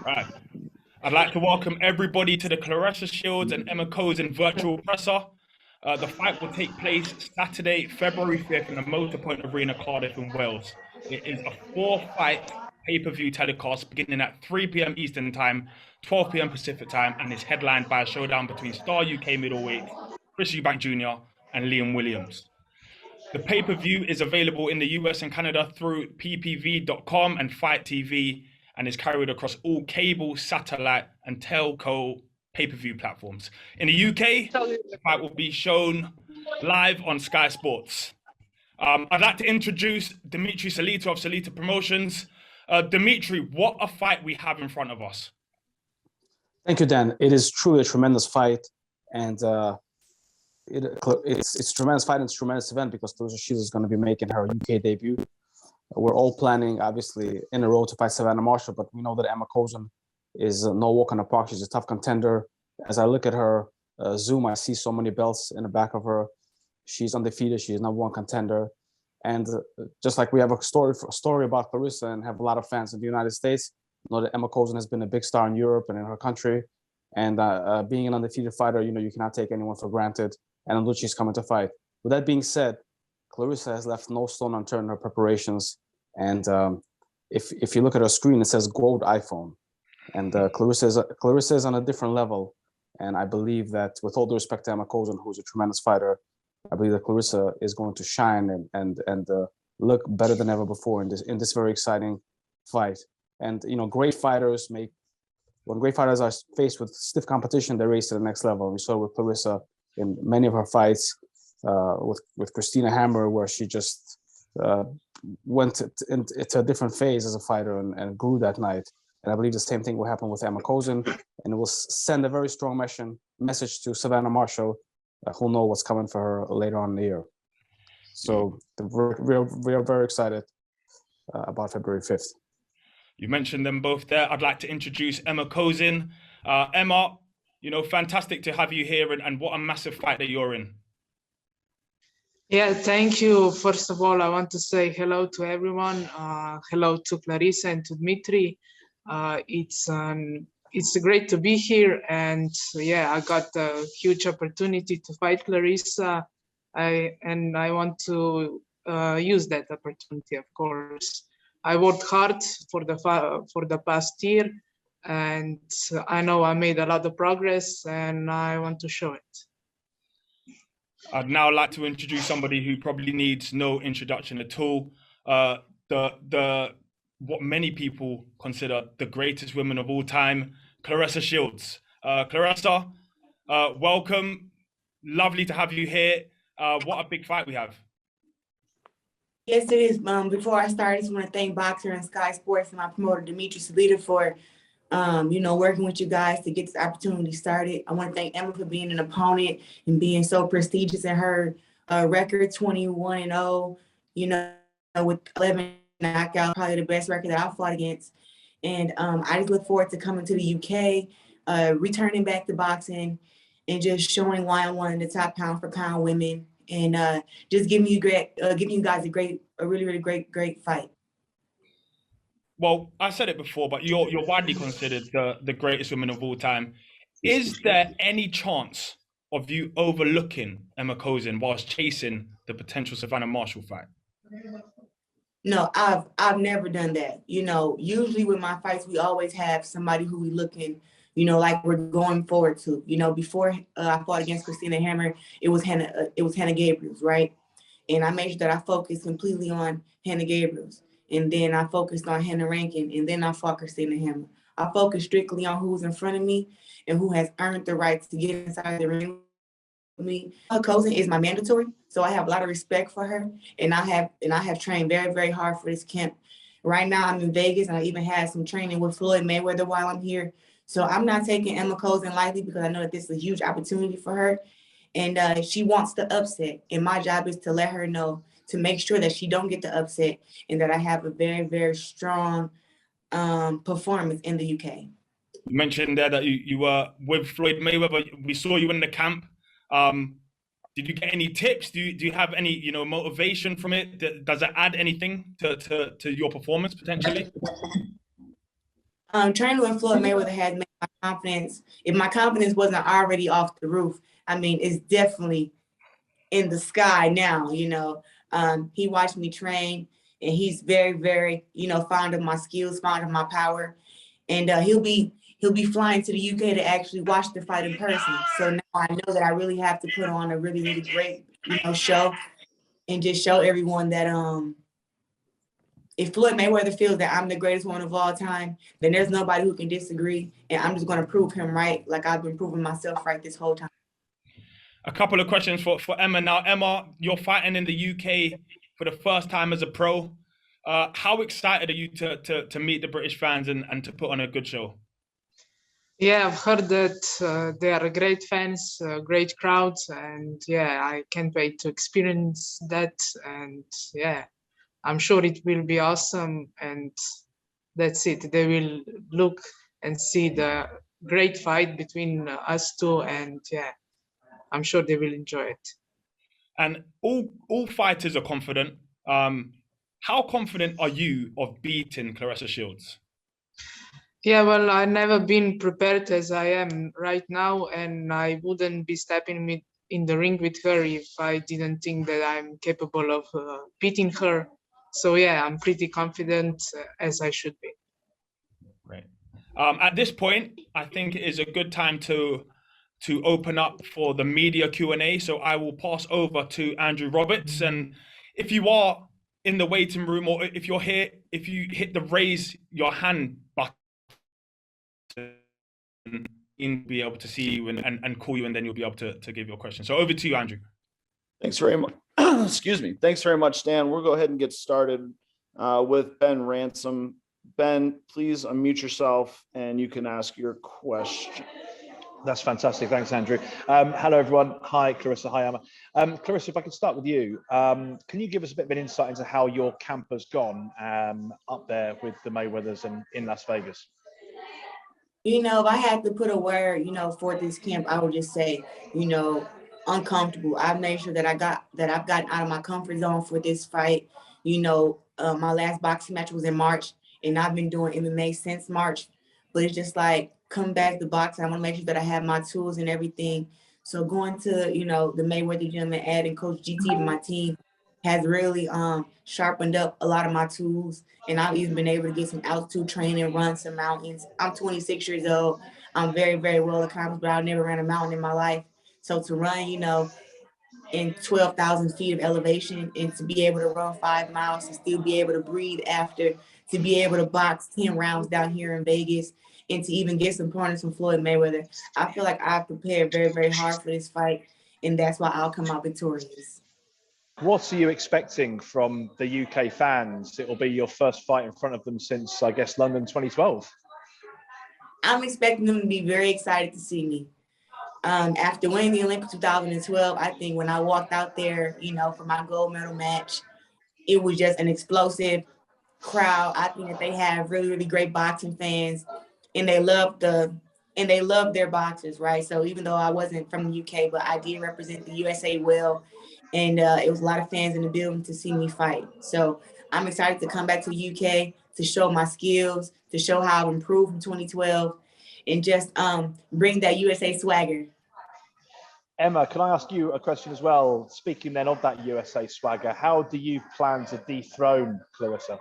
Right. I'd like to welcome everybody to the Clarissa Shields and Kozin virtual presser. The fight will take place Saturday, February 5th in the Motorpoint Arena, Cardiff in Wales. It is a 4-fight pay-per-view telecast beginning at 3 p.m. Eastern Time, 12 p.m. Pacific Time, and is headlined by a showdown between star UK middleweight Chris Eubank Jr. and Liam Williams. The pay-per-view is available in the US and Canada through ppv.com and Fight TV, and is carried across all cable, satellite, and telco pay-per-view platforms. In the UK, the fight will be shown live on Sky Sports. I'd like to introduce Dimitri Salita of Salita Promotions. Dimitri, what a fight we have in front of us. Thank you, Dan. It is truly a tremendous fight, and it's a tremendous fight and it's a tremendous event because Clarissa Shields is going to be making her UK debut. We're all planning, obviously, in a row to fight Serrano Marshall, but we know that Emma Kozin is no walk in the park. She's a tough contender. As I look at her Zoom, I see so many belts in the back of her. She's undefeated. She's #1 contender. And just like we have a story about Clarissa and have a lot of fans in the United States, know that Emma Kozin has been a big star in Europe and in her country. And being an undefeated fighter, you cannot take anyone for granted. And I know she's coming to fight. With that being said, Clarissa has left no stone unturned in her preparations. And if you look at her screen, it says gold iPhone. And Clarissa is on a different level. And I believe that with all due respect to Emma Kozin, who's a tremendous fighter, I believe that Clarissa is going to shine and look better than ever before in this very exciting fight. And great fighters when great fighters are faced with stiff competition, they race to the next level. We saw with Clarissa in many of her fights with Christina Hammer, where she just went into a different phase as a fighter and grew that night. And I believe the same thing will happen with Emma Kozin, and it will send a very strong message to Serrano Marshall, who'll know what's coming for her later on in the year. So we are very excited about February 5th. You mentioned them both there. I'd like to introduce Emma Kozin. Emma, fantastic to have you here, and what a massive fight that you're in. Yeah, thank you. First of all, I want to say hello to everyone. Hello to Clarissa and to Dmitri. It's great to be here, and yeah, I got a huge opportunity to fight Clarissa. I want to use that opportunity, of course. I worked hard for the past year, and I know I made a lot of progress, and I want to show it. I'd now like to introduce somebody who probably needs no introduction at all. What many people consider the greatest woman of all time, Clarissa Shields. Clarissa, welcome. Lovely to have you here. What a big fight we have. Yes, it is. Before I start, I just want to thank Boxer and Sky Sports and my promoter, Dimitri Salita, for working with you guys to get this opportunity started. I want to thank Emma for being an opponent and being so prestigious in her record, 21-0, with 11 knockouts, probably the best record that I've fought against. And I just look forward to coming to the UK, returning back to boxing, and just showing why I'm one of the top pound for pound women, and just giving you guys a really great fight. Well, I said it before, but you're widely considered the greatest woman of all time. Is there any chance of you overlooking Emma Kozin whilst chasing the potential Serrano Marshall fight? No, I've never done that. Usually with my fights, we always have somebody who we looking, like we're going forward to. Before I fought against Christina Hammer, it was Hannah Gabriels, right? And I made sure that I focused completely on Hannah Gabriels. And then I focused on Hannah Rankin, and then I fought Christina Hammer. I focused strictly on who's in front of me and who has earned the right to get inside the ring with me. Kozin is my mandatory, so I have a lot of respect for her, and I have trained very, very hard for this camp. Right now, I'm in Vegas, and I even had some training with Floyd Mayweather while I'm here. So I'm not taking Emma Kozin lightly because I know that this is a huge opportunity for her, and she wants the upset. And my job is to let her know, to make sure that she don't get the upset, and that I have a very, very strong performance in the UK. You mentioned there that you were with Floyd Mayweather. We saw you in the camp. Did you get any tips? Do you have any motivation from it? Does it add anything to your performance potentially? Training with Floyd Mayweather has made my confidence. If my confidence wasn't already off the roof, I mean, it's definitely in the sky now. He watched me train, and he's very, very, fond of my skills, fond of my power, and he'll be flying to the UK to actually watch the fight in person. So now I know that I really have to put on a really, really great, show, and just show everyone that if Floyd Mayweather feels that I'm the greatest one of all time, then there's nobody who can disagree. And I'm just going to prove him right, like I've been proving myself right this whole time. A couple of questions for Emma now. Emma, you're fighting in the UK for the first time as a pro. How excited are you to meet the British fans and to put on a good show? Yeah, I've heard that they are great fans, great crowds, and yeah, I can't wait to experience that. And yeah, I'm sure it will be awesome. And that's it. They will look and see the great fight between us two, and yeah, I'm sure they will enjoy it. And all fighters are confident. How confident are you of beating Clarissa Shields? Yeah, well, I've never been prepared as I am right now, and I wouldn't be stepping in the ring with her if I didn't think that I'm capable of beating her. So yeah, I'm pretty confident as I should be. Great. At this point, I think it is a good time to open up for the media Q&A. So I will pass over to Andrew Roberts. And if you are in the waiting room, or if you're here, if you hit the raise your hand button, in be able to see you and call you, and then you'll be able to give your question. So over to you, Andrew. Thanks very much. Excuse me. Thanks very much, Stan. We'll go ahead and get started with Ben Ransom. Ben, please unmute yourself and you can ask your question. That's fantastic. Thanks, Andrew. Hello, everyone. Hi, Clarissa. Hi, Emma. Clarissa, if I could start with you, can you give us a bit of an insight into how your camp has gone up there with the Mayweathers in Las Vegas? If I had to put a word, for this camp, I would just say, uncomfortable. I've made sure that I've gotten out of my comfort zone for this fight. My last boxing match was in March, and I've been doing MMA since March. But it's just like coming back to boxing, I want to make sure that I have my tools and everything. So going to, the Mayweather gym and adding Coach GT to my team has really sharpened up a lot of my tools. And I've even been able to get some altitude training, run some mountains. I'm 26 years old. I'm very, very well accomplished, but I've never ran a mountain in my life. So to run, in 12,000 feet of elevation, and to be able to run 5 miles and still be able to breathe after, to be able to box 10 rounds down here in Vegas, and to even get some pointers from Floyd Mayweather, I feel like I've prepared very, very hard for this fight, and that's why I'll come out victorious. What are you expecting from the UK fans? It will be your first fight in front of them since, I guess, London 2012. I'm expecting them to be very excited to see me. After winning the Olympics 2012, I think when I walked out there, for my gold medal match, it was just an explosive crowd. I think that they have really, really great boxing fans, and they love their boxers, right? So even though I wasn't from the UK, but I did represent the USA well, and it was a lot of fans in the building to see me fight. So I'm excited to come back to the UK to show my skills, to show how I've improved from 2012, and just bring that USA swagger. Emma, can I ask you a question as well? Speaking then of that USA swagger, how do you plan to dethrone Clarissa?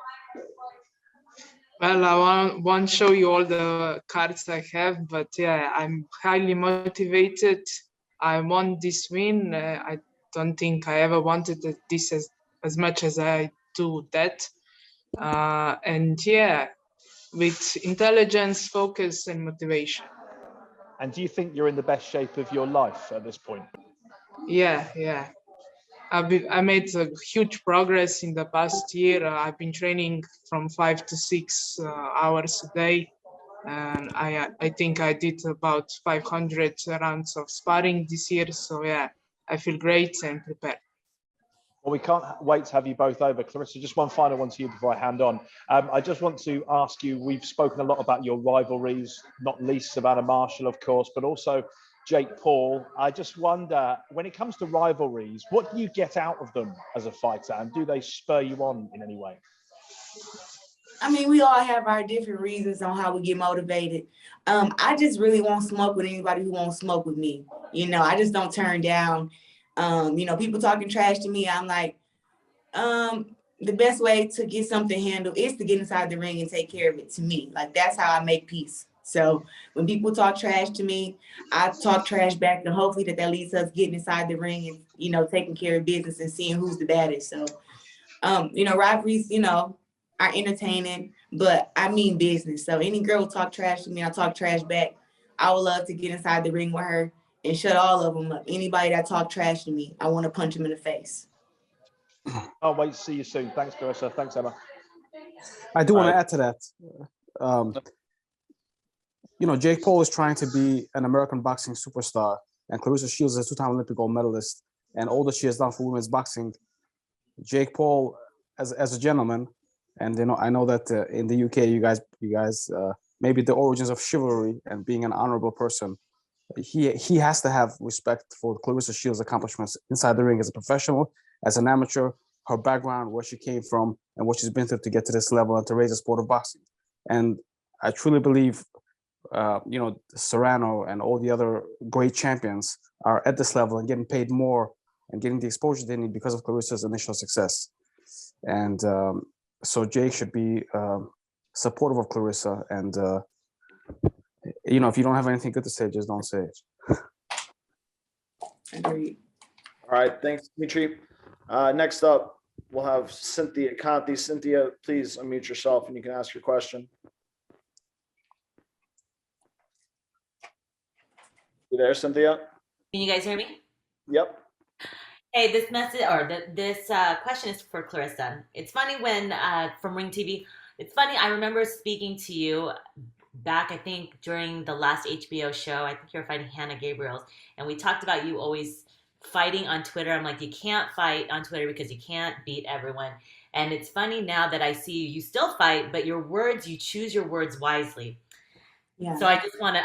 Well, I won't show you all the cards I have, but yeah, I'm highly motivated. I want this win. I don't think I ever wanted this as much as I do that. And yeah, with intelligence, focus, and motivation. And do you think you're in the best shape of your life at this point? Yeah. I made a huge progress in the past year. I've been training from 5 to 6 hours a day. And I think I did about 500 rounds of sparring this year. So yeah, I feel great and prepared. Well, we can't wait to have you both over. Clarissa, just one final one to you before I hand on. I just want to ask you, we've spoken a lot about your rivalries, not least Savannah Marshall, of course, but also Jake Paul. I just wonder, when it comes to rivalries, what do you get out of them as a fighter, and do they spur you on in any way? I mean, we all have our different reasons on how we get motivated. I just really won't smoke with anybody who won't smoke with me. You know, I just don't turn down. You know, people talking trash to me. I'm like, the best way to get something handled is to get inside the ring and take care of it. To me, like that's how I make peace. So when people talk trash to me, I talk trash back, and hopefully that leads to us getting inside the ring and, you know, taking care of business and seeing who's the baddest. So, you know, rivalries, you know, are entertaining, but I mean business. So any girl who talk trash to me, I talk trash back. I would love to get inside the ring with her and shut all of them up. Anybody that talk trash to me, I want to punch them in the face. Can't wait to see you soon. Thanks, Clarissa. Thanks, Emma. I do want to Right. add to that. Um, you know, Jake Paul is trying to be an American boxing superstar, and Clarissa Shields is a two-time Olympic gold medalist. And all that she has done for women's boxing, Jake Paul, as a gentleman, and you know, I know that in the UK, you guys, maybe the origins of chivalry and being an honorable person, he has to have respect for Clarissa Shields' accomplishments inside the ring as a professional, as an amateur, her background, where she came from, and what she's been through to get to this level and to raise the sport of boxing. And I truly believe, you know, Serrano and all the other great champions are at this level and getting paid more and getting the exposure they need because of Clarissa's initial success. And so Jake should be supportive of Clarissa. And, you know, if you don't have anything good to say, just don't say it. Agreed. All right, thanks, Dimitri. Next up, we'll have Cynthia Conti. Cynthia, please unmute yourself and you can ask your question. You there, Cynthia? Can you guys hear me? Yep. Hey, this message or this question is for Clarissa. It's funny when from Ring TV. It's funny. I remember speaking to you back, I think, during the last HBO show. I think you were fighting Hannah Gabriels, and we talked about you always fighting on Twitter. I'm like, you can't fight on Twitter because you can't beat everyone. And it's funny now that I see you. You still fight, but your words, you choose your words wisely. Yeah. So I just want to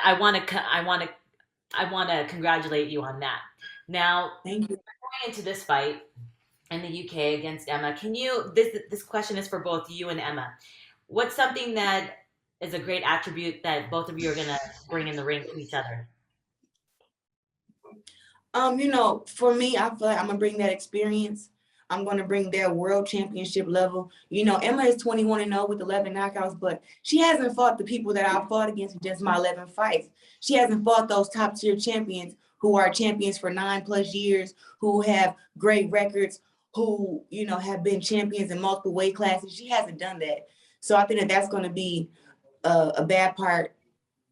congratulate you on that. Now, Thank you. going into this fight in the UK against Emma, can you, this question is for both you and Emma. What's something that is a great attribute that both of you are going to bring in the ring to each other? You know, for me, I feel like I'm gonna bring that experience. I'm gonna bring their world championship level. You know, Emma is 21-0 with 11 knockouts, but she hasn't fought the people that I fought against in just my 11 fights. She hasn't fought those top tier champions who are champions for 9+ years, who have great records, who, you know, have been champions in multiple weight classes. She hasn't done that. So I think that that's gonna be a bad part.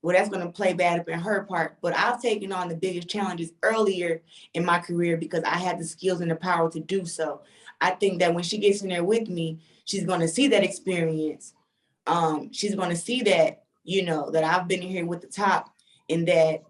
Well, that's going to play bad up in her part. But I've taken on the biggest challenges earlier in my career because I had the skills and the power to do so. I think that when she gets in there with me, she's going to see that experience. She's going to see that, you know, that I've been in here with the top, and that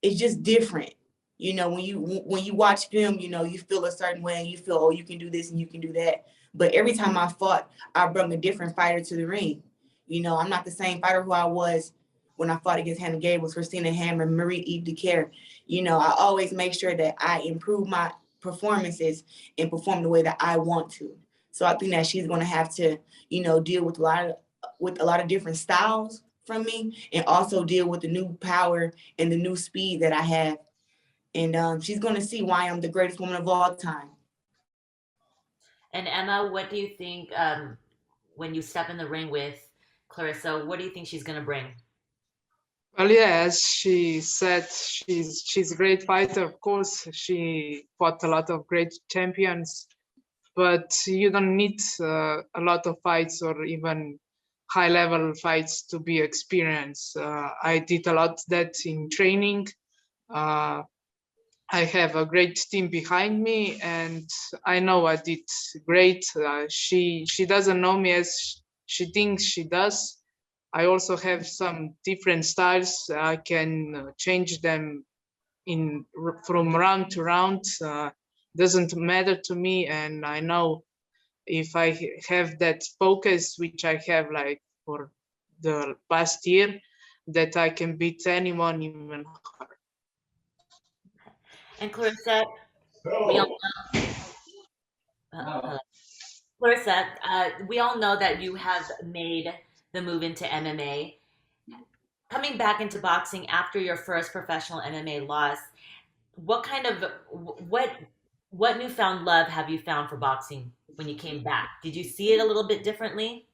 it's just different. You know, when you watch film, you know, you feel a certain way and you feel, oh, you can do this and you can do that. But every time I fought, I brought a different fighter to the ring. You know, I'm not the same fighter who I was when I fought against Hannah Gabriels, Christina Hammer, Marie-Eve DeCare. You know, I always make sure that I improve my performances and perform the way that I want to. So I think that she's going to have to, you know, deal with a lot of different styles from me, and also deal with the new power and the new speed that I have. And she's going to see why I'm the greatest woman of all time. And Emma, what do you think when you step in the ring with Clarissa? What do you think she's going to bring? Well, yeah, as she said, she's a great fighter. Of course, she fought a lot of great champions, but you don't need a lot of fights or even high-level fights to be experienced. I did a lot of that in training. I have a great team behind me, and I know I did great. She doesn't know me as she thinks she does. I also have some different styles. I can change them from round to round. Doesn't matter to me, and I know if I have that focus, which I have like for the past year, that I can beat anyone, even her. And Clarissa, we all know. Clarissa, we all know that you have made the move into MMA. Coming back into boxing after your first professional MMA loss, what kind of what newfound love have you found for boxing when you came back? Did you see it a little bit differently?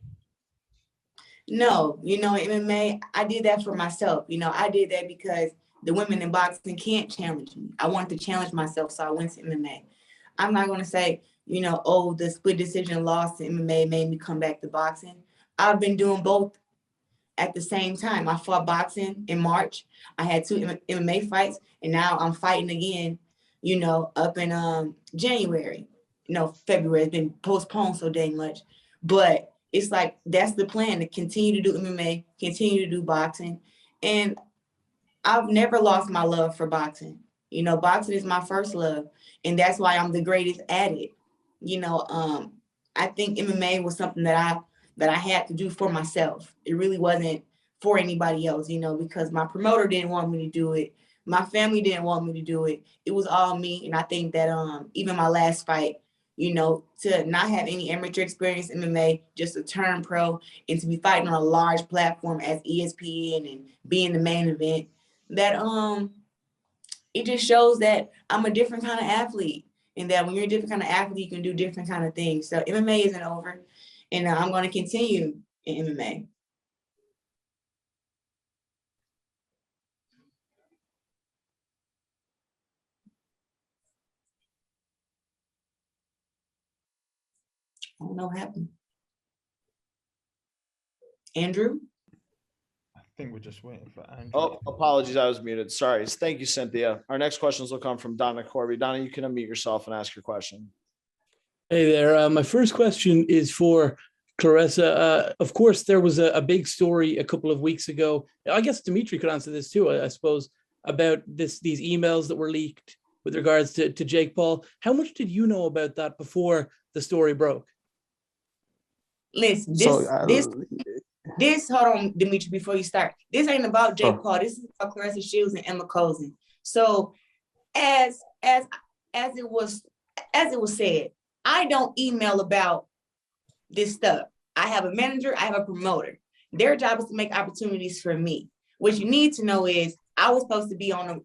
No, MMA, I did that for myself. I did that because the women in boxing can't challenge me. I wanted to challenge myself, so I went to MMA. I'm not going to say, oh, the split decision loss to MMA made me come back to boxing. I've been doing both at the same time. I fought boxing in March. I had 2 MMA fights, and now I'm fighting again, up in January. February has been postponed so dang much. But it's like, that's the plan, to continue to do MMA, continue to do boxing. And I've never lost my love for boxing. Boxing is my first love, and that's why I'm the greatest at it. I think MMA was something that I had to do for myself. It really wasn't for anybody else, because my promoter didn't want me to do it. My family didn't want me to do it. It was all me. And I think that even my last fight, to not have any amateur experience in MMA, just to turn pro and to be fighting on a large platform as ESPN and being the main event, that it just shows that I'm a different kind of athlete, and that when you're a different kind of athlete, you can do different kind of things. So MMA isn't over, and I'm going to continue in MMA. I don't know what happened. Andrew? I think we're just waiting for Andrew. Oh, apologies, I was muted. Sorry. Thank you, Cynthia. Our next questions will come from Donna Corby. Donna, you can unmute yourself and ask your question. Hey there. My first question is for Claressa. Of course, there was a big story a couple of weeks ago. I guess Dimitri could answer this too, I suppose, about these emails that were leaked with regards to Jake Paul. How much did you know about that before the story broke? Listen, this, hold on, Dimitri, before you start. This ain't about Jake Paul. This is about Clarissa Shields and Emma Kozin. So as it was said, I don't email about this stuff. I have a manager, I have a promoter. Their job is to make opportunities for me. What you need to know is I was supposed to be on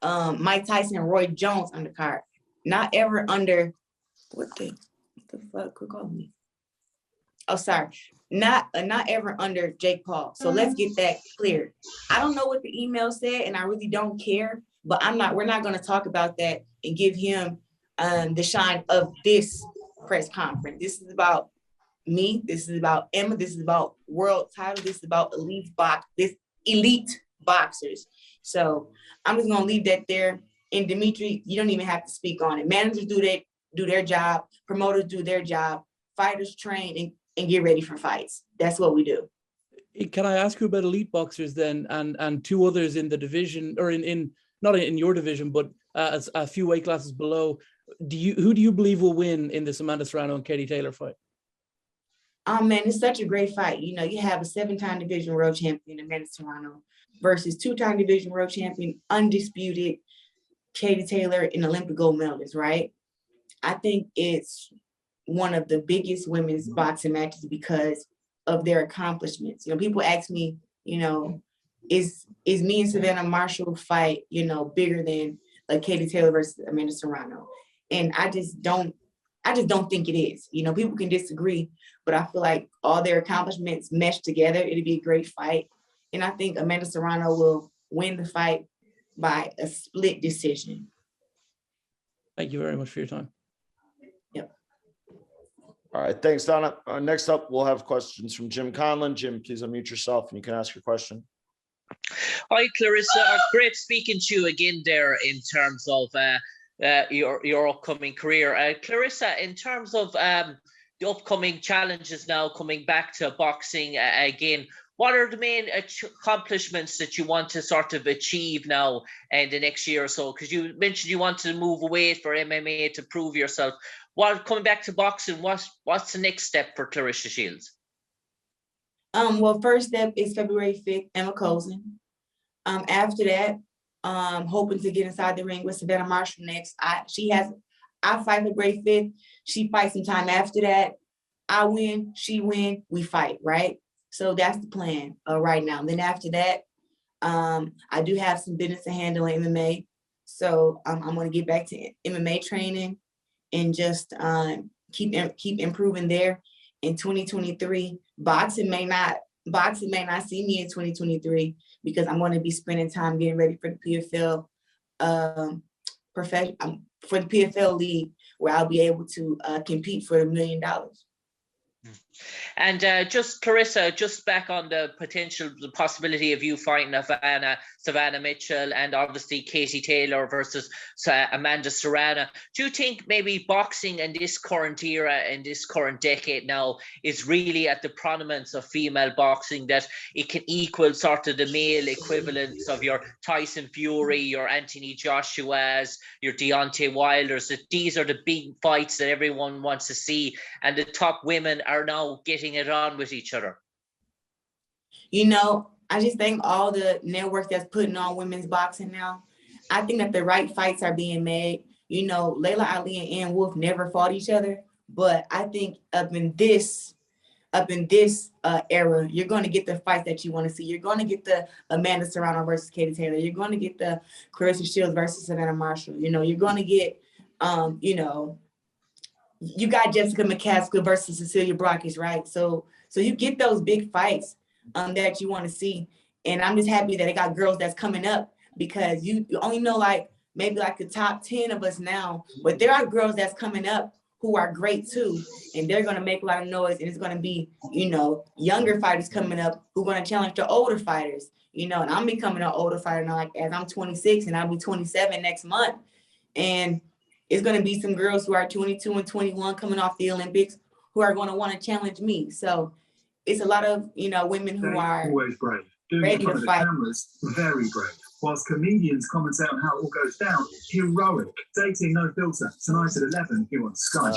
a Mike Tyson and Roy Jones undercard, not ever under what the fuck? Quit calling me. Oh, sorry. Not ever under Jake Paul. So let's get that clear. I don't know what the email said, and I really don't care, but we're not going to talk about that and give him the shine of this press conference. This is about me. This is about Emma. This is about world title. This is about elite boxers. So I'm just going to leave that there. And Dimitri, you don't even have to speak on it. Managers do their job. Promoters do their job. Fighters train and get ready for fights. That's what we do. Can I ask you about elite boxers then, and 2 others in the division, or in not in your division, but as a few weight classes below? Who do you believe will win in this Amanda Serrano and Katie Taylor fight? Oh man, it's such a great fight. You have a 7-time division world champion, Amanda Serrano, versus 2-time division world champion, undisputed Katie Taylor, an Olympic gold medalist, right? I think it's one of the biggest women's boxing matches because of their accomplishments. People ask me, is me and Savannah Marshall fight, bigger than Katie Taylor versus Amanda Serrano? And I just don't think it is. People can disagree, but I feel like all their accomplishments mesh together. It'd be a great fight. And I think Amanda Serrano will win the fight by a split decision. Thank you very much for your time. Yep. All right. Thanks, Donna. Next up, we'll have questions from Jim Conlon. Jim, please unmute yourself and you can ask your question. Hi, Clarissa. Great speaking to you again there in terms of your upcoming career. Clarissa, in terms of the upcoming challenges now coming back to boxing again, what are the main accomplishments that you want to sort of achieve now in the next year or so? Because you mentioned you want to move away for MMA to prove yourself. Coming back to boxing, what's the next step for Clarissa Shields? Well, first step is February 5th, Emma Kozin. After that, hoping to get inside the ring with Savannah Marshall next. I fight February 5th. She fights sometime after that. I win, she win, we fight, right? So that's the plan right now. And then after that, I do have some business to handle in MMA. So I'm going to get back to MMA training and just keep improving there. In 2023, boxing may not see me in 2023 because I'm going to be spending time getting ready for the PFL for the PFL league, where I'll be able to compete for $1 million. And just Clarissa, just back on the possibility of you fighting Savannah Mitchell, and obviously Katie Taylor versus Amanda Serrano. Do you think maybe boxing in this current era, in this current decade now, is really at the prominence of female boxing, that it can equal sort of the male equivalents of your Tyson Fury, your Anthony Joshua's, your Deontay Wilders, that these are the big fights that everyone wants to see, and the top women are now getting it on with each other? You know, I just think all the networks that's putting on women's boxing now, I think that the right fights are being made. You know, Layla Ali and Ann Wolf never fought each other, but I think up in this era, you're going to get the fights that you want to see. You're going to get the Amanda Serrano versus Katie Taylor. You're going to get the Clarissa Shields versus Savannah Marshall. You know, you're going to get, you know, you got Jessica McCaskill versus Cecilia Brakes, right? So you get those big fights that you want to see. And I'm just happy that I got girls that's coming up, because you only know like maybe like the top 10 of us now, but there are girls that's coming up who are great too. And they're going to make a lot of noise, and it's going to be, you know, younger fighters coming up who are going to challenge the older fighters, you know, and I'm becoming an older fighter now, like as I'm 26 and I'll be 27 next month. And it's going to be some girls who are 22 and 21 coming off the Olympics who are going to want to challenge me. So it's a lot of, you know, women who are always brave. Doing ready it in front to of the fight. cameras, very brave. Whilst comedians commentate on how it all goes down, heroic. Dating no filter. Tonight at 11 here on Sky.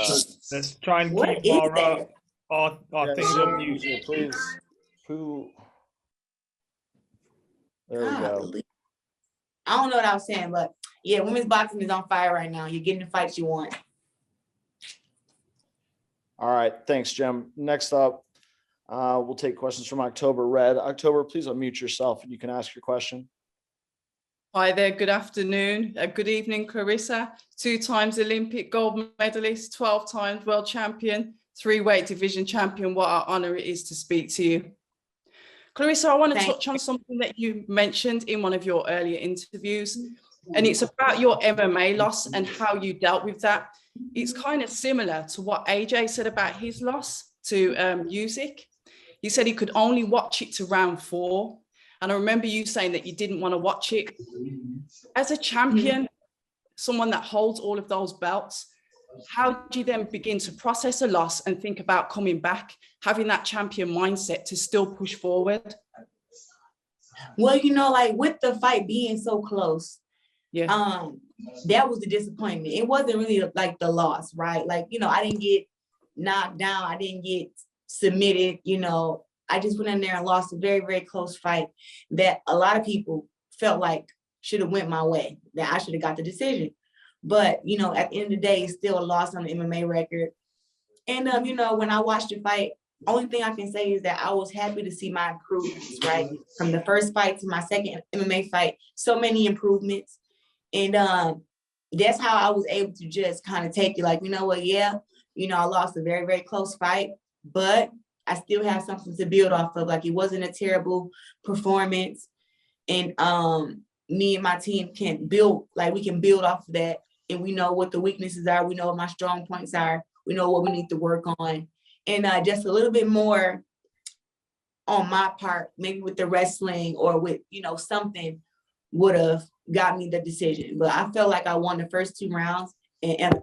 Let's try and What keep is that? our things on mute. Please. Who? There we go. Golly. I don't know what I was saying, but yeah, women's boxing is on fire right now. You're getting the fights you want. All right. Thanks, Jim. Next up, we'll take questions from October Red. October, please unmute yourself and you can ask your question. Hi there, good afternoon. Good evening, Clarissa. 2 times Olympic gold medalist, 12 times world champion, 3 weight division champion. What an honor it is to speak to you. Clarissa, I want to touch on something that you mentioned in one of your earlier interviews, and it's about your MMA loss and how you dealt with that. It's kind of similar to what AJ said about his loss to Usyk. He said he could only watch it to round 4. And I remember you saying that you didn't want to watch it. As a champion, someone that holds all of those belts, how do you then begin to process a loss and think about coming back, having that champion mindset to still push forward? Well, you know, like with the fight being so close, yeah, that was the disappointment. It wasn't really like the loss, right? Like, you know, I didn't get knocked down. I didn't get submitted, you know. I just went in there and lost a very, very close fight that a lot of people felt like should have went my way, that I should have got the decision. But, you know, at the end of the day, it's still a loss on the MMA record. And, you know, when I watched the fight, only thing I can say is that I was happy to see my improvements, right? From the first fight to my second MMA fight, so many improvements. And that's how I was able to just kind of take it like, you know what, yeah, you know, I lost a very, very close fight, but I still have something to build off of. Like, it wasn't a terrible performance. And me and my team can build, like we can build off of that. And we know what the weaknesses are. We know what my strong points are. We know what we need to work on. And just a little bit more on my part, maybe with the wrestling or with, you know, something would have got me the decision. But I felt like I won the first 2 rounds and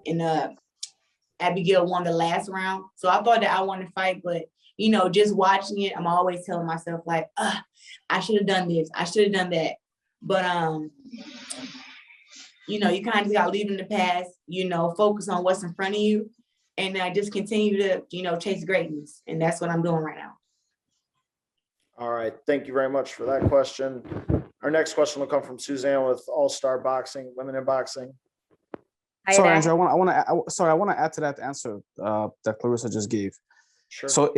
Abigail won the last round. So I thought that I won the fight, but you know, just watching it, I'm always telling myself like, I should have done this. I should have done that. But, you know, you kind of just got to leave in the past, you know, focus on what's in front of you and just continue to, you know, chase greatness. And that's what I'm doing right now. All right. Thank you very much for that question. Our next question will come from Suzanne with All-Star Boxing, Women in Boxing. Sorry, Andrew, I want to add to that answer that Clarissa just gave. Sure. So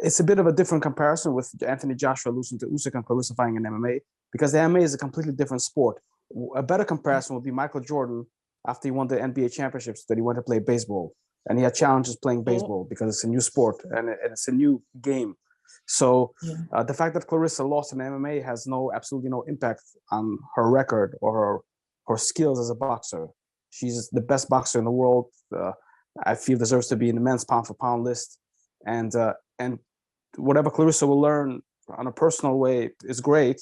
it's a bit of a different comparison with Anthony Joshua losing to Usyk and Clarissa fighting in MMA, because the MMA is a completely different sport. A better comparison would be Michael Jordan after he won the NBA championships, that he went to play baseball, and he had challenges playing baseball because it's a new sport and it's a new game. So the fact that Clarissa lost in MMA has absolutely no impact on her record or her skills as a boxer. She's the best boxer in the world. I feel deserves to be in the men's pound for pound list, and whatever Clarissa will learn on a personal way is great,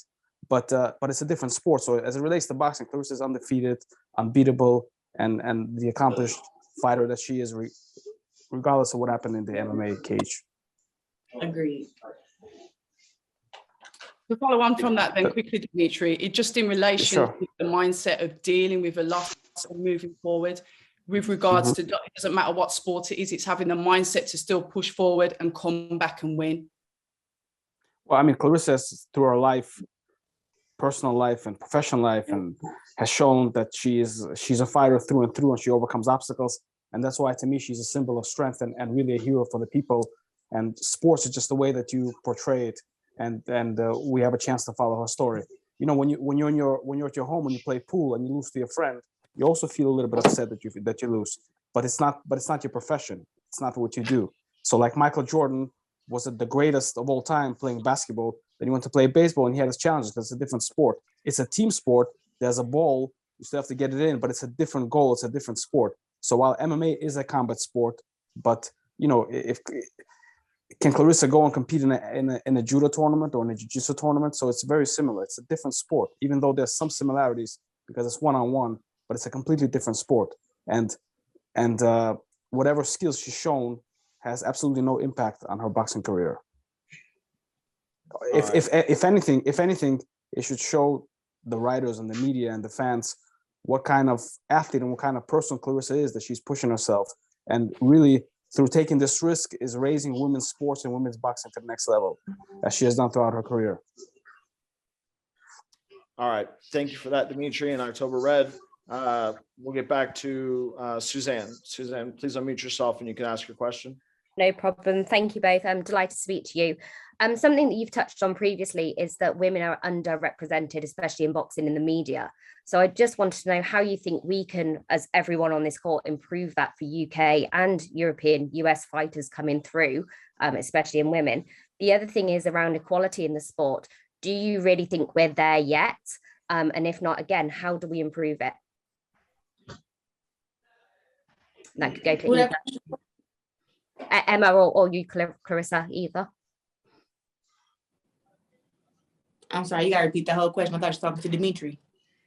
but it's a different sport. So as it relates to boxing, Clarissa is undefeated, unbeatable, and the accomplished fighter that she is, regardless of what happened in the MMA cage. Agreed. To follow on from that then quickly, Dimitri, it just in relation to the mindset of dealing with a loss and moving forward, with regards to, it doesn't matter what sport it is, it's having the mindset to still push forward and come back and win. Well, I mean, Clarissa, through her life, personal life and professional life, and has shown that she's a fighter through and through, and she overcomes obstacles. And that's why, to me, she's a symbol of strength and really a hero for the people. And sports is just the way that you portray it. And we have a chance to follow her story. You know, when you're at your home, when you play pool and you lose to your friend, you also feel a little bit upset that you lose. But it's not your profession. It's not what you do. So like Michael Jordan was the greatest of all time playing basketball. Then he went to play baseball and he had his challenges because it's a different sport. It's a team sport. There's a ball. You still have to get it in, but it's a different goal. It's a different sport. So while MMA is a combat sport, but you know, can Clarissa go and compete in a judo tournament or in a jiu-jitsu tournament? So it's very similar. It's a different sport, even though there's some similarities because it's one-on-one, but it's a completely different sport. And whatever skills she's shown has absolutely no impact on her boxing career. If anything, it should show the writers and the media and the fans what kind of athlete and what kind of person Clarissa is, that she's pushing herself. And really, through taking this risk, is raising women's sports and women's boxing to the next level, as she has done throughout her career. All right. Thank you for that, Dimitri and October Red. We'll get back to Suzanne. Suzanne, please unmute yourself and you can ask your question. No problem. Thank you both. I'm delighted to speak to you. Something that you've touched on previously is that women are underrepresented, especially in boxing in the media. So I just wanted to know how you think we can, as everyone on this court, improve that for UK and European, US fighters coming through, especially in women. The other thing is around equality in the sport. Do you really think we're there yet? And if not, again, how do we improve it? That could go to either. Emma or you, Clarissa, either. I'm sorry, you gotta repeat the whole question. I thought you were talking to Dimitri.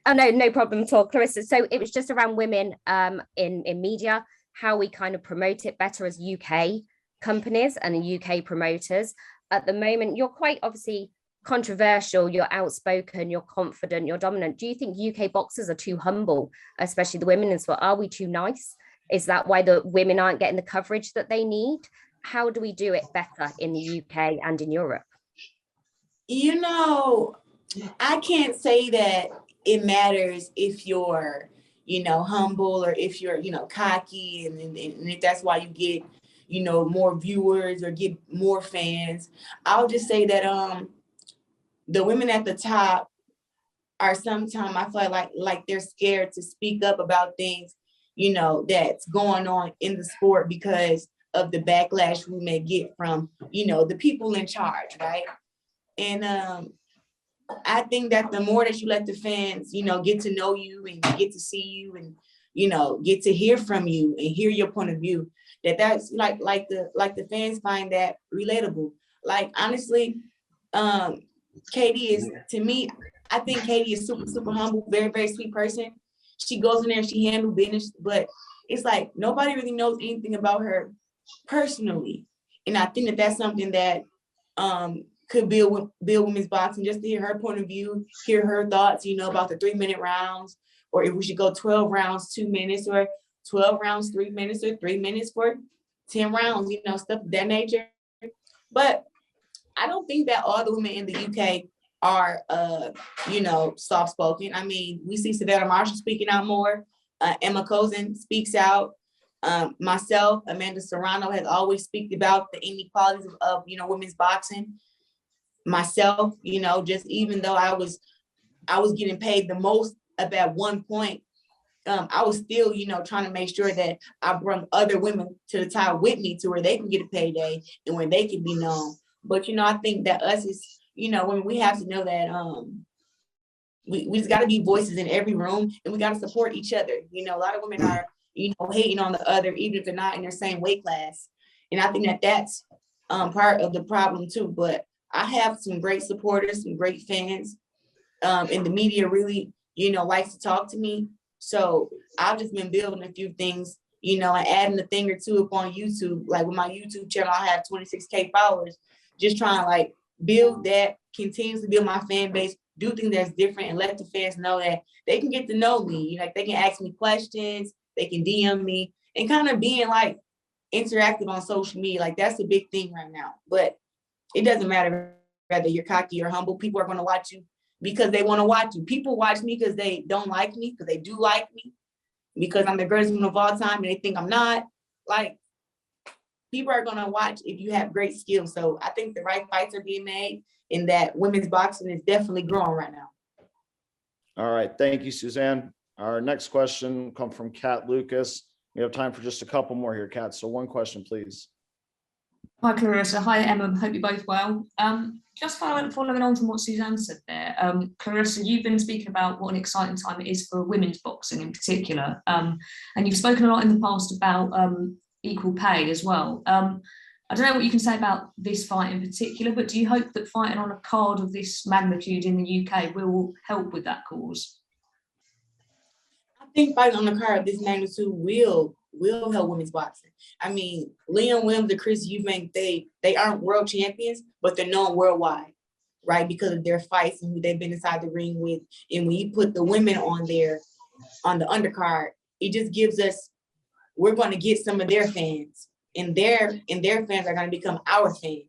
Oh, no problem at all, Clarissa. So it was just around women in media, how we kind of promote it better as UK companies and UK promoters. At the moment, you're quite obviously controversial, you're outspoken, you're confident, you're dominant. Do you think UK boxers are too humble, especially the women as well? Are we too nice? Is that why the women aren't getting the coverage that they need? How do we do it better in the UK and in Europe? You know, I can't say that it matters if you're, humble or if you're, cocky and if that's why you get, more viewers or get more fans. I'll just say that the women at the top are sometimes, I feel like they're scared to speak up about things, that's going on in the sport because of the backlash we may get from, the people in charge, right? And I think that the more that you let the fans, get to know you and get to see you and, get to hear from you and hear your point of view, that's like the fans find that relatable. Like, honestly, Katie is, to me, I think Katie is super, super humble, very, very sweet person. She goes in there and she handles business, but it's like nobody really knows anything about her personally. And I think that that's something that could build women's boxing, just to hear her point of view, hear her thoughts, about the 3-minute rounds, or if we should go 12 rounds, 2 minutes, or 12 rounds, 3 minutes, or 3 minutes for 10 rounds, stuff of that nature. But I don't think that all the women in the UK are, soft-spoken. I mean, we see Savannah Marshall speaking out more. Emma Kozin speaks out. Myself, Amanda Serrano has always speak about the inequalities of women's boxing. Myself, just even though I was getting paid the most up at one point, I was still, trying to make sure that I brought other women to the top with me to where they can get a payday and where they can be known. But, I think that us is, when we have to know that we just got to be voices in every room, and we got to support each other. A lot of women are, hating on the other, even if they're not in their same weight class. And I think that that's part of the problem too. But I have some great supporters, some great fans, and the media really, likes to talk to me. So I've just been building a few things, and adding a thing or two up on YouTube. Like with my YouTube channel, I have 26K followers, just trying to like build that, continuously build my fan base, do things that's different, and let the fans know that they can get to know me. Like they can ask me questions, they can DM me, and kind of being like interactive on social media. Like that's a big thing right now. But it doesn't matter whether you're cocky or humble. People are going to watch you because they want to watch you. People watch me because they don't like me, because they do like me, because I'm the greatest woman of all time and they think I'm not. Like, people are going to watch if you have great skills. So I think the right fights are being made, and that women's boxing is definitely growing right now. All right. Thank you, Suzanne. Our next question come from Kat Lucas. We have time for just a couple more here, Kat. So one question, please. Hi, Clarissa. Hi, Emma. Hope you're both well. Just following on from what Suzanne said there, Clarissa, you've been speaking about what an exciting time it is for women's boxing in particular. And you've spoken a lot in the past about equal pay as well. I don't know what you can say about this fight in particular, but do you hope that fighting on a card of this magnitude in the UK will help with that cause? I think fighting on the card of this magnitude will help women's boxing. I mean, Leon Williams and Chris Eubank, they aren't world champions, but they're known worldwide, right? Because of their fights and who they've been inside the ring with. And when you put the women on the undercard, it just gives us, we're going to get some of their fans, and their fans are going to become our fans.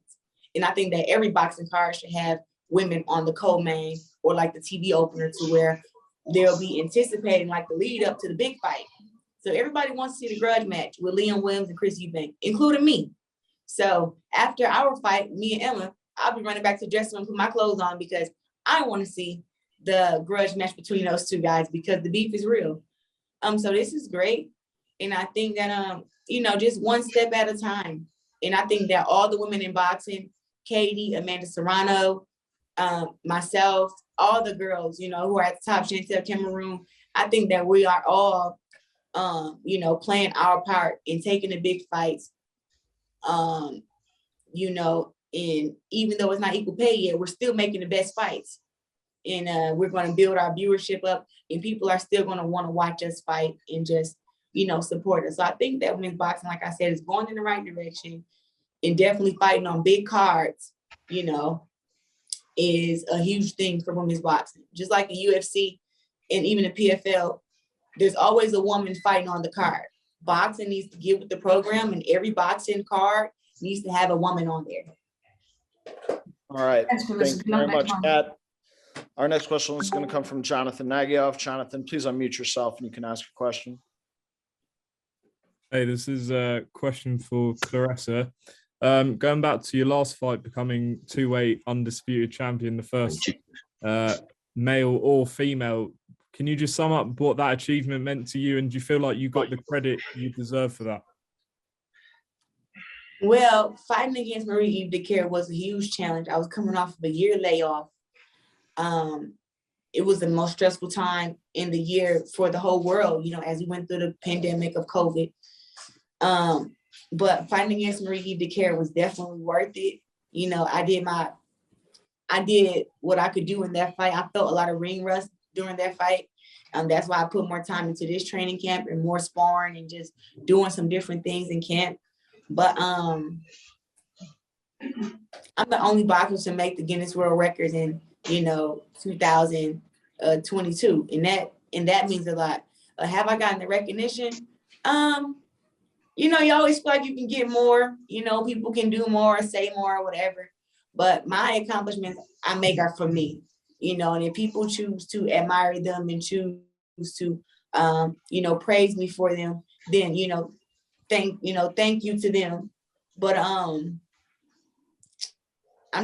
And I think that every boxing card should have women on the co-main or like the TV opener, to where they'll be anticipating like the lead up to the big fight. So everybody wants to see the grudge match with Leon Williams and Chris Eubank, including me. So after our fight, me and Emma, I'll be running back to the dressing room, put my clothes on, because I want to see the grudge match between those two guys, because the beef is real. So this is great. And I think that, just one step at a time. And I think that all the women in boxing, Katie, Amanda Serrano, myself, all the girls, who are at the top, Chantel Cameroon, I think that we are all, playing our part in taking the big fights, and even though it's not equal pay yet, we're still making the best fights. And we're going to build our viewership up, and people are still going to want to watch us fight and just, support us. So I think that women's boxing, like I said, is going in the right direction, and definitely fighting on big cards, is a huge thing for women's boxing. Just like the UFC and even the PFL, there's always a woman fighting on the card. Boxing needs to get with the program, and every boxing card needs to have a woman on there. All right. Thank you very much, Kat. Our next question is going to come from Jonathan Nagyov. Jonathan, please unmute yourself and you can ask your question. Hey, this is a question for Clarissa. Going back to your last fight, becoming two-weight undisputed champion, the first male or female, can you just sum up what that achievement meant to you, and do you feel like you got the credit you deserve for that? Well, fighting against Marie-Eve Dicaire was a huge challenge. I was coming off of a year layoff. It was the most stressful time in the year for the whole world, as we went through the pandemic of COVID. But fighting against Marie-Eve Dicaire was definitely worth it. I did what I could do in that fight. I felt a lot of ring rust during that fight. That's why I put more time into this training camp and more sparring and just doing some different things in camp. But I'm the only boxer to make the Guinness World Records in 2022, and that means a lot. Have I gotten the recognition? You always feel like you can get more. People can do more, say more, or whatever. But my accomplishments I make are for me. And if people choose to admire them and choose to, praise me for them, then, thank you to them. But I'm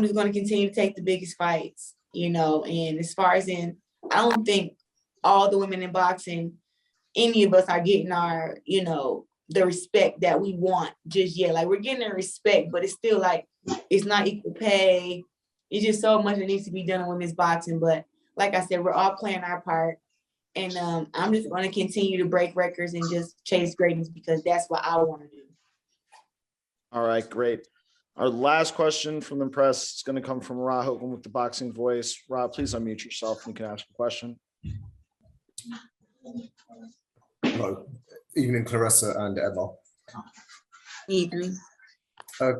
just going to continue to take the biggest fights, and as far as I don't think all the women in boxing, any of us are getting our, the respect that we want just yet. Like, we're getting the respect, but it's still like, it's not equal pay. It's just so much that needs to be done in women's boxing. But like I said, we're all playing our part. And I'm just going to continue to break records and just chase greatness because that's what I want to do. All right, great. Our last question from the press is going to come from Ra Hogan with the Boxing Voice. Ra, please unmute yourself and you can ask a question. Hello. Evening, Clarissa and Emma. Evening.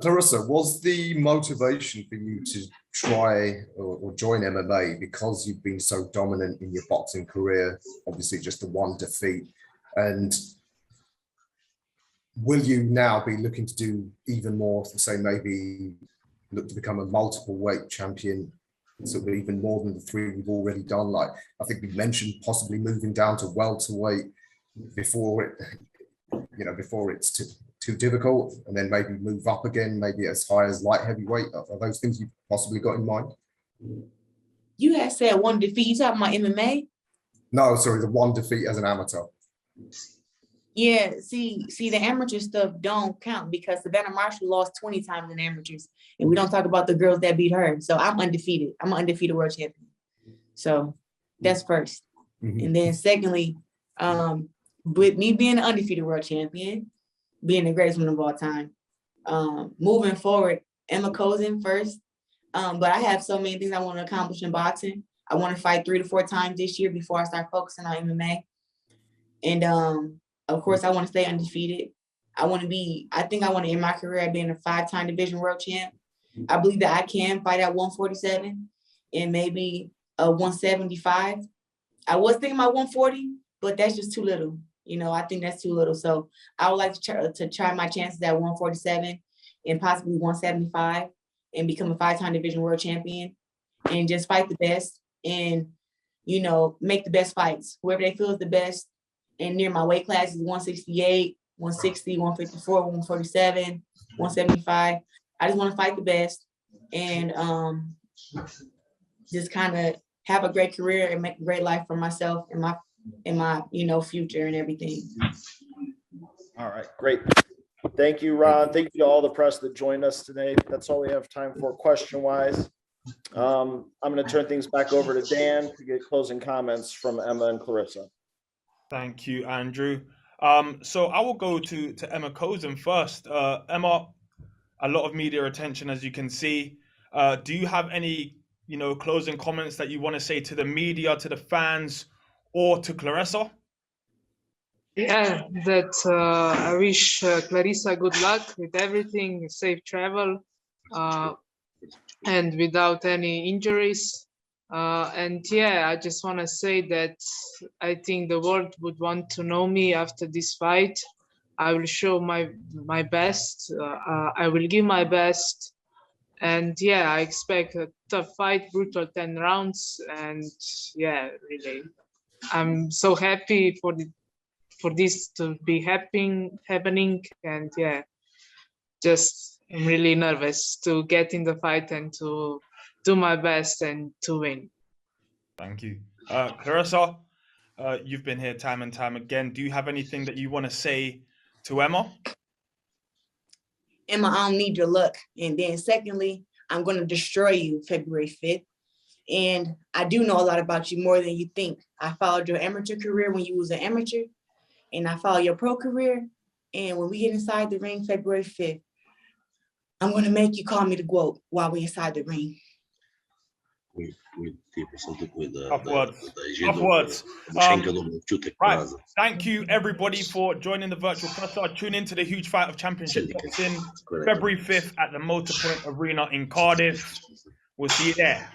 Clarissa, was the motivation for you to try or join MMA because you've been so dominant in your boxing career, obviously just the one defeat, and will you now be looking to do even more, say maybe look to become a multiple weight champion, sort of even more than the 3 you've already done? Like, I think we mentioned possibly moving down to welterweight before it's too difficult, and then maybe move up again, maybe as high as light heavyweight. Are those things you've possibly got in mind? You had said one defeat. You talking about MMA? No, sorry, the one defeat as an amateur. Yeah, see, the amateur stuff don't count because Savannah Marshall lost 20 times in amateurs, and we don't talk about the girls that beat her. So I'm undefeated. I'm an undefeated world champion. So that's first. And then secondly, with me being an undefeated world champion, being the greatest woman of all time, moving forward, Emma Kozin first. But I have so many things I want to accomplish in boxing. I want to fight 3 to 4 times this year before I start focusing on MMA. And of course, I want to stay undefeated. I think I want to end my career being a 5-time division world champ. I believe that I can fight at 147 and maybe 175. I was thinking about 140, but that's just too little. I think that's too little. So I would like to try my chances at 147 and possibly 175 and become a 5-time division world champion and just fight the best and, make the best fights. Whoever they feel is the best. And near my weight class is 168, 160, 154, 147, 175. I just want to fight the best and just kind of have a great career and make a great life for myself and my future and everything. All right, great. Thank you, Ron. Thank you to all the press that joined us today. That's all we have time for question-wise. I'm going to turn things back over to Dan to get closing comments from Emma and Clarissa. Thank you, Andrew. So I will go to Emma Kozin first. Emma, a lot of media attention, as you can see. Do you have any, closing comments that you want to say to the media, to the fans, or to Clarissa? Yeah, I wish Clarissa good luck with everything, safe travel, and without any injuries. And yeah, I just want to say that I think the world would want to know me after this fight. I will show my best. I will give my best. And yeah, I expect a tough fight, brutal 10 rounds. And yeah, really, I'm so happy for this to be happening. And yeah, I'm really nervous to get in the fight and to do my best and to win. Thank you. Clarissa, you've been here time and time again. Do you have anything that you want to say to Emma? Emma, I don't need your luck. And then secondly, I'm going to destroy you February 5th. And I do know a lot about you, more than you think. I followed your amateur career when you was an amateur, and I followed your pro career. And when we get inside the ring February 5th, I'm going to make you call me the GOAT while we're inside the ring. Tough words. Right. Thank you, everybody, for joining the virtual presser. Tune into the huge fight of championship boxing February 5th at the Motorpoint Arena in Cardiff. We'll see you there.